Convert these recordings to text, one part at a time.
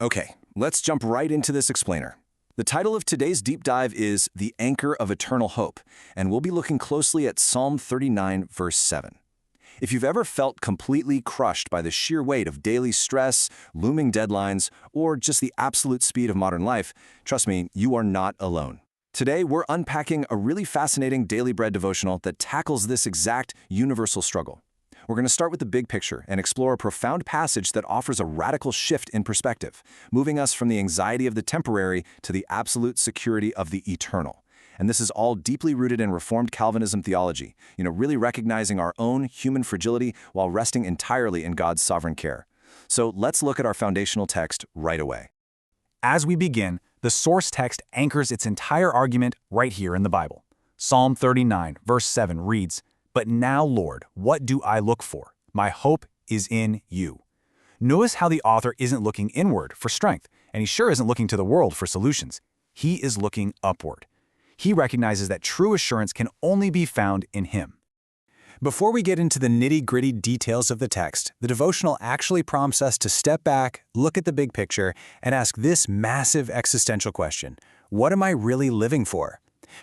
Okay, let's jump right into this explainer. The title of today's deep dive is The Anchor of Eternal Hope, and we'll be looking closely at Psalm 39, verse 7. If you've ever felt completely crushed by the sheer weight of daily stress, looming deadlines, or just the absolute speed of modern life, trust me, you are not alone. Today, we're unpacking a really fascinating Daily Bread devotional that tackles this exact universal struggle. We're going to start with the big picture and explore a profound passage that offers a radical shift in perspective, moving us from the anxiety of the temporary to the absolute security of the eternal. And this is all deeply rooted in Reformed Calvinism theology, really recognizing our own human fragility while resting entirely in God's sovereign care. So let's look at our foundational text right away. As we begin, the source text anchors its entire argument right here in the Bible. Psalm 39, verse 7 reads, "But now, Lord, what do I look for? My hope is in you." Notice how the author isn't looking inward for strength, and he sure isn't looking to the world for solutions. He is looking upward. He recognizes that true assurance can only be found in him. Before we get into the nitty-gritty details of the text, the devotional actually prompts us to step back, look at the big picture, and ask this massive existential question: what am I really living for?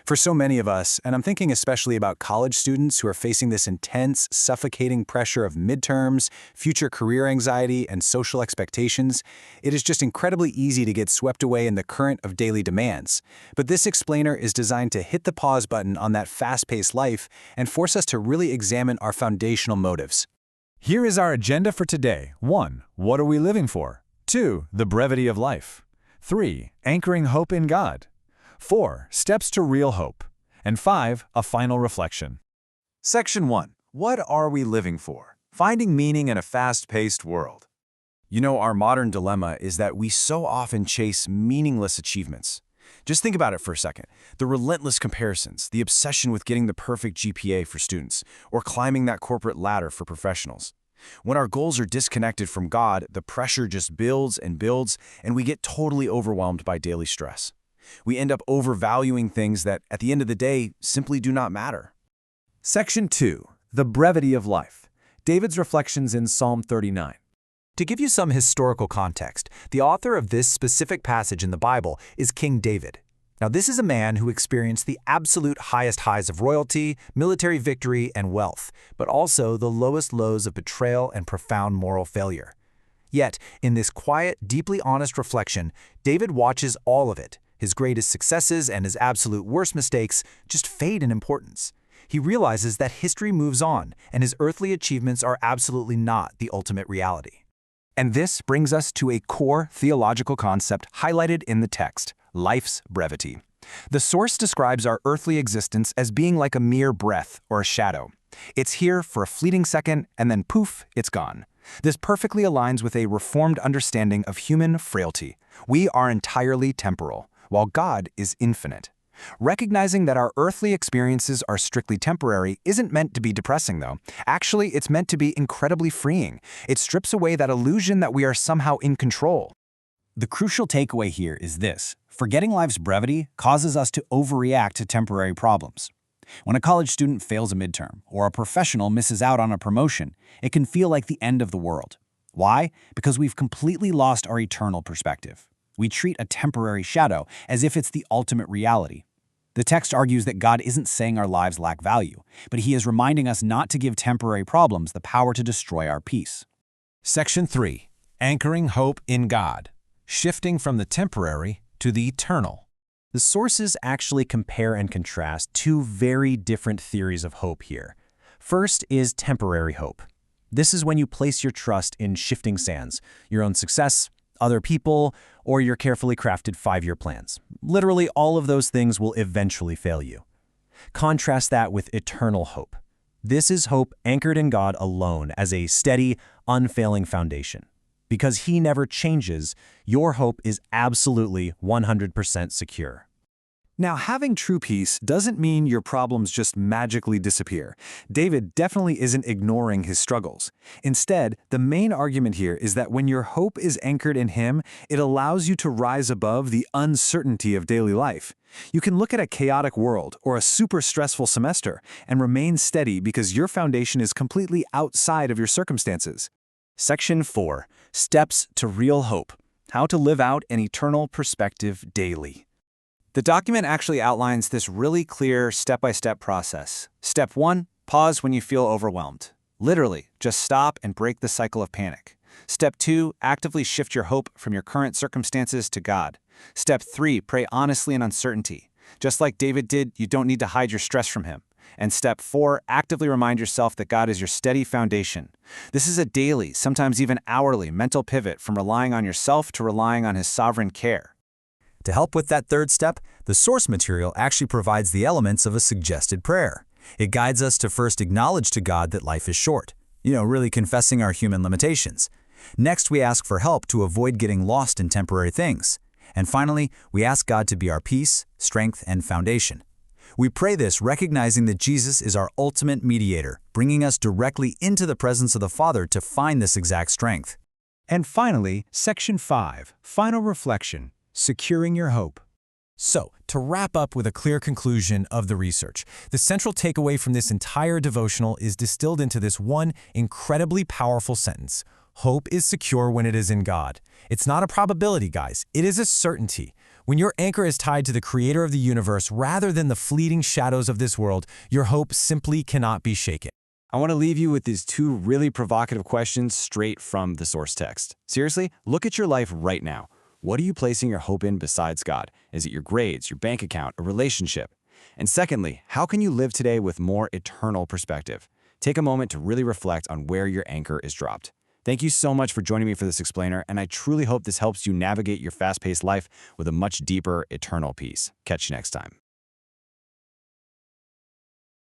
For so many of us, and I'm thinking especially about college students who are facing this intense, suffocating pressure of midterms, future career anxiety, and social expectations, it is just incredibly easy to get swept away in the current of daily demands. But this explainer is designed to hit the pause button on that fast-paced life and force us to really examine our foundational motives. Here is our agenda for today. 1. What are we living for? 2. The brevity of life. 3. Anchoring hope in God. 4. Steps to real hope. And 5. A final reflection. Section 1. What are we living for? Finding meaning in a fast-paced world. Our modern dilemma is that we so often chase meaningless achievements. Just think about it for a second. The relentless comparisons, the obsession with getting the perfect GPA for students, or climbing that corporate ladder for professionals. When our goals are disconnected from God, the pressure just builds, and we get totally overwhelmed by daily stress. We end up overvaluing things that, at the end of the day, simply do not matter. Section 2. The brevity of life. David's reflections in Psalm 39. To give you some historical context, the author of this specific passage in the Bible is King David. Now, this is a man who experienced the absolute highest highs of royalty, military victory, and wealth, but also the lowest lows of betrayal and profound moral failure. Yet, in this quiet, deeply honest reflection, David watches all of it. His greatest successes and his absolute worst mistakes just fade in importance. He realizes that history moves on, and his earthly achievements are absolutely not the ultimate reality. And this brings us to a core theological concept highlighted in the text: life's brevity. The source describes our earthly existence as being like a mere breath or a shadow. It's here for a fleeting second, and then poof, it's gone. This perfectly aligns with a Reformed understanding of human frailty. We are entirely temporal, while God is infinite. Recognizing that our earthly experiences are strictly temporary isn't meant to be depressing, though. Actually, it's meant to be incredibly freeing. It strips away that illusion that we are somehow in control. The crucial takeaway here is this: forgetting life's brevity causes us to overreact to temporary problems. When a college student fails a midterm, or a professional misses out on a promotion, it can feel like the end of the world. Why? Because we've completely lost our eternal perspective. We treat a temporary shadow as if it's the ultimate reality. The text argues that God isn't saying our lives lack value, but he is reminding us not to give temporary problems the power to destroy our peace. Section 3. Anchoring hope in God. Shifting from the temporary to the eternal. The sources actually compare and contrast two very different theories of hope here. First is temporary hope. This is when you place your trust in shifting sands, your own success, other people, or your carefully crafted 5-year plans. Literally, all of those things will eventually fail you. Contrast that with eternal hope. This is hope anchored in God alone as a steady, unfailing foundation. Because he never changes, your hope is absolutely 100% secure. Now, having true peace doesn't mean your problems just magically disappear. David definitely isn't ignoring his struggles. Instead, the main argument here is that when your hope is anchored in him, it allows you to rise above the uncertainty of daily life. You can look at a chaotic world or a super stressful semester and remain steady because your foundation is completely outside of your circumstances. Section 4. Steps to real hope. How to live out an eternal perspective daily. The document actually outlines this really clear step-by-step process. Step 1, pause when you feel overwhelmed. Literally, just stop and break the cycle of panic. Step 2, actively shift your hope from your current circumstances to God. Step 3, pray honestly in uncertainty. Just like David did, you don't need to hide your stress from him. And step 4, actively remind yourself that God is your steady foundation. This is a daily, sometimes even hourly, mental pivot from relying on yourself to relying on His sovereign care. To help with that third step, the source material actually provides the elements of a suggested prayer. It guides us to first acknowledge to God that life is short, really confessing our human limitations. Next, we ask for help to avoid getting lost in temporary things. And finally, we ask God to be our peace, strength, and foundation. We pray this recognizing that Jesus is our ultimate mediator, bringing us directly into the presence of the Father to find this exact strength. And finally, Section 5, Final Reflection, Securing Your Hope. So, to wrap up with a clear conclusion of the research, the central takeaway from this entire devotional is distilled into this one incredibly powerful sentence. Hope is secure when it is in God. It's not a probability, guys. It is a certainty. When your anchor is tied to the Creator of the universe rather than the fleeting shadows of this world, your hope simply cannot be shaken. I want to leave you with these 2 really provocative questions straight from the source text. Seriously, look at your life right now. What are you placing your hope in besides God? Is it your grades, your bank account, a relationship? And secondly, how can you live today with more eternal perspective? Take a moment to really reflect on where your anchor is dropped. Thank you so much for joining me for this explainer, and I truly hope this helps you navigate your fast-paced life with a much deeper, eternal peace. Catch you next time.